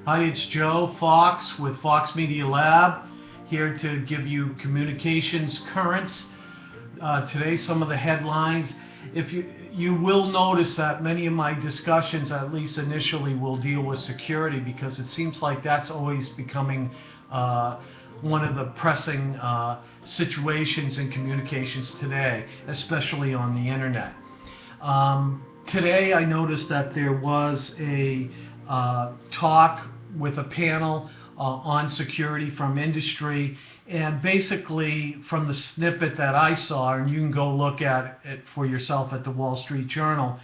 Hi, it's Joe Fox with Fox Media Lab, here to give you communications currents. Today, some of the headlines. If you will notice that many of my discussions, at least initially, will deal with security, because it seems like that's always becoming one of the pressing situations in communications today, especially on the internet. Today I noticed that there was a talk with a panel on security from industry, and basically from the snippet that I saw, and you can go look at it for yourself at the Wall Street Journal,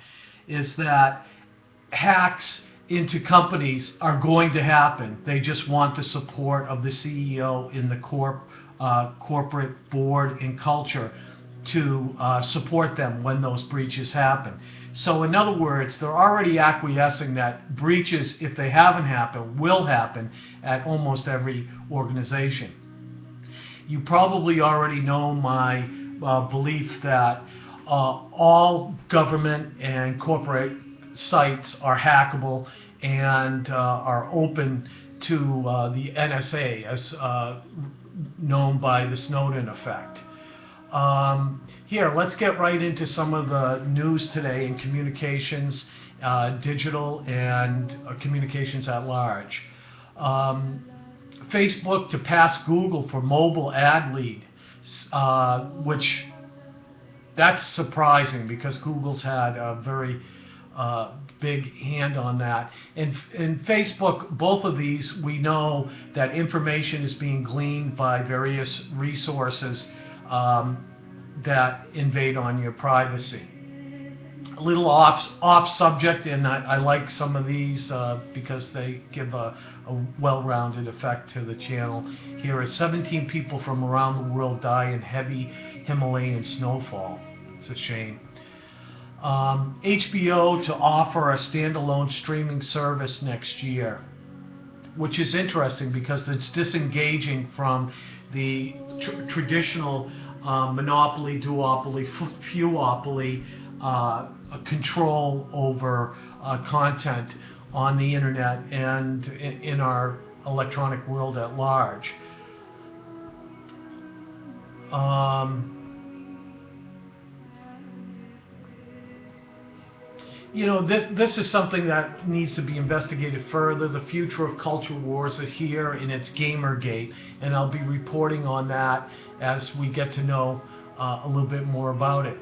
is that hacks into companies are going to happen. They just want the support of the CEO in the corporate board and culture to support them when those breaches happen. So in other words, they're already acquiescing that breaches, if they haven't happened, will happen at almost every organization. You probably already know my belief that all government and corporate sites are hackable and are open to the NSA, as known by the Snowden effect. Here, let's get right into some of the news today in communications, digital and communications at large. Facebook to pass Google for mobile ad lead, which that's surprising because Google's had a very big hand on that. And Facebook, both of these, we know that information is being gleaned by various resources that invade on your privacy. A little off subject, and I like some of these because they give a well-rounded effect to the channel. Here are 17 people from around the world die in heavy Himalayan snowfall. It's a shame. HBO to offer a standalone streaming service next year, which is interesting because it's disengaging from the traditional monopoly, duopoly, feuopoly control over content on the internet and in our electronic world at large. You know, this is something that needs to be investigated further. The future of culture wars is here, and it's Gamergate, and I'll be reporting on that as we get to know a little bit more about it.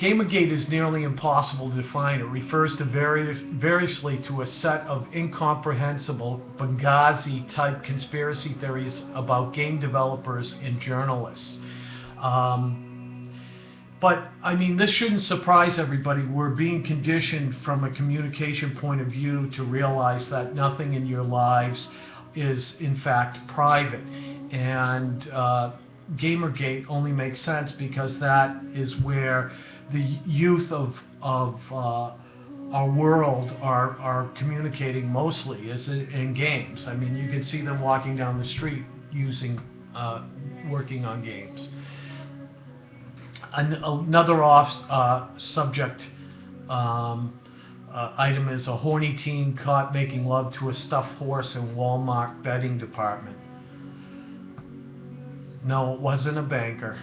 Gamergate is nearly impossible to define. It refers to variously to a set of incomprehensible Benghazi-type conspiracy theories about game developers and journalists. But, I mean, this shouldn't surprise everybody. We're being conditioned from a communication point of view to realize that nothing in your lives is, in fact, private. And Gamergate only makes sense because that is where the youth of our world are communicating mostly, is in games. I mean, you can see them walking down the street working on games. Another off-subject item is a horny teen caught making love to a stuffed horse in Walmart bedding department. No, it wasn't a banker.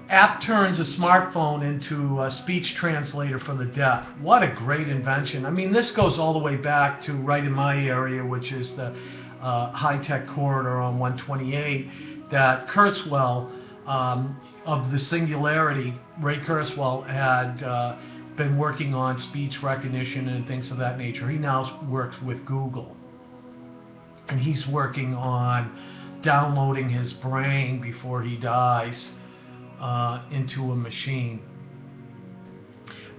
App turns a smartphone into a speech translator for the deaf. What a great invention. I mean, this goes all the way back to right in my area, which is the high-tech corridor on 128, that Kurzweil, of the Singularity, Ray Kurzweil had been working on speech recognition and things of that nature. He now works with Google. And he's working on downloading his brain before he dies into a machine.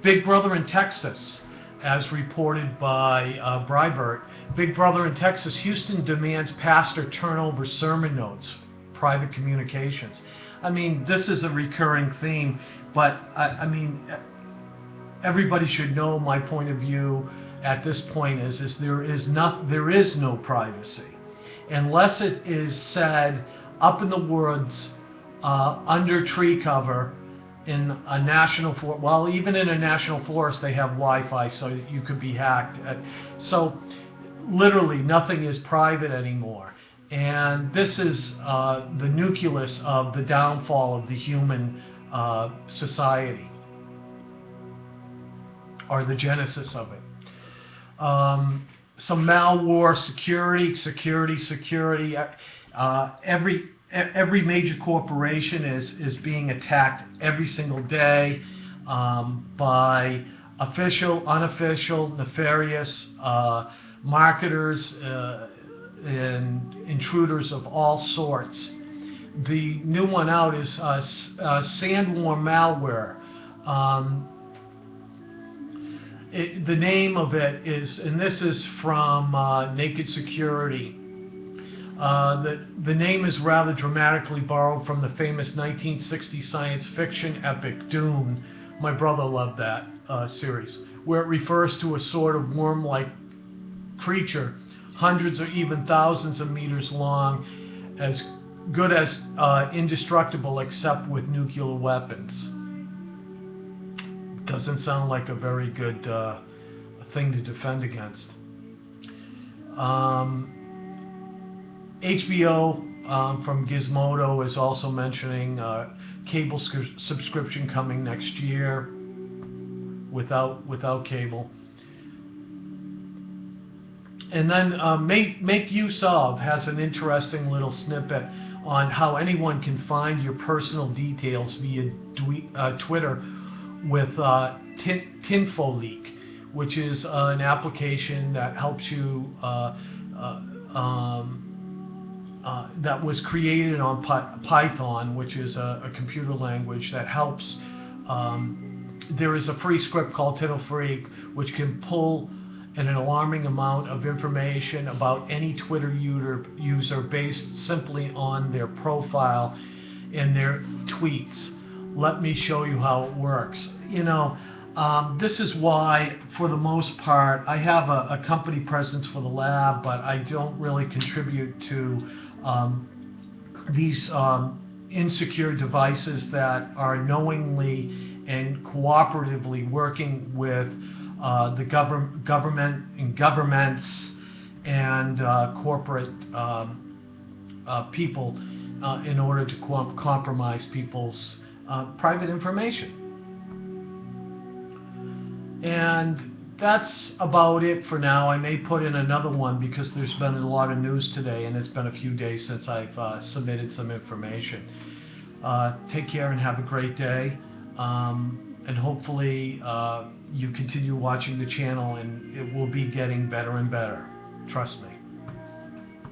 Big Brother in Texas, as reported by Breitbart. Big Brother in Texas, Houston demands pastor turn over sermon notes, private communications. I mean, this is a recurring theme, but I mean, everybody should know my point of view at this point is there is no privacy unless it is said up in the woods under tree cover in a national forest, well, even in a national forest, they have Wi-Fi, so you could be hacked. So literally nothing is private anymore. And this is the nucleus of the downfall of the human society, or the genesis of it. Some malware, security. Every major corporation is being attacked every single day by official, unofficial, nefarious marketers and intruders of all sorts. The new one out is sandworm malware. The name of it is, and this is from Naked Security. The name is rather dramatically borrowed from the famous 1960 science fiction epic Dune. My brother loved that series, where it refers to a sort of worm-like creature, hundreds or even thousands of meters long, as good as indestructible except with nuclear weapons. Doesn't sound like a very good thing to defend against. HBO from Gizmodo is also mentioning cable subscription coming next year without cable. And then Make Use Of has an interesting little snippet on how anyone can find your personal details via Twitter with Tinfoleak, which is an application that helps you, that was created on Python, which is a computer language that helps. There is a free script called Tinfoleak, which can pull an alarming amount of information about any Twitter user based simply on their profile and their tweets. Let me show you how it works. You know, this is why, for the most part, I have a company presence for the lab, but I don't really contribute to these insecure devices that are knowingly and cooperatively working with the government and governments and corporate people in order to compromise people's private information. And that's about it for now. I may put in another one because there's been a lot of news today, and it's been a few days since I've submitted some information. Take care and have a great day. And hopefully you continue watching the channel, and it will be getting better and better. Trust me.